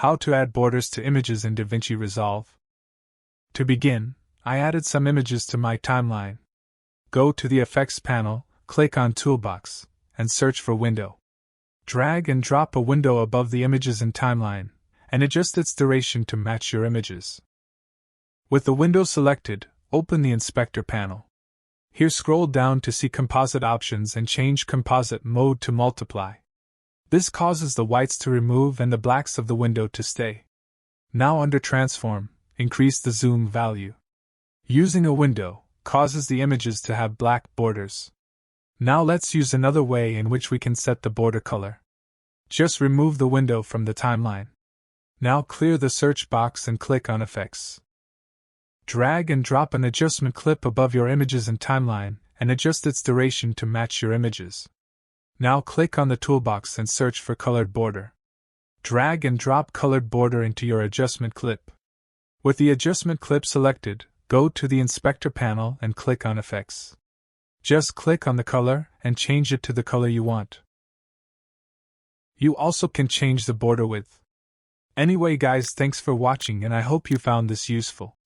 How to add borders to images in DaVinci Resolve. To begin, I added some images to my timeline. Go to the Effects panel, click on Toolbox, and search for Window. Drag and drop a window above the images in timeline, and adjust its duration to match your images. With the window selected, open the Inspector panel. Here scroll down to see Composite options and change Composite mode to Multiply. This causes the whites to remove and the blacks of the window to stay. Now under Transform, increase the zoom value. Using a window causes the images to have black borders. Now let's use another way in which we can set the border color. Just remove the window from the timeline. Now clear the search box and click on Effects. Drag and drop an adjustment clip above your images in timeline and adjust its duration to match your images. Now click on the toolbox and search for Colored Border. Drag and drop Colored Border into your adjustment clip. With the adjustment clip selected, go to the Inspector panel and click on Effects. Just click on the color and change it to the color you want. You also can change the border width. Anyway guys, thanks for watching and I hope you found this useful.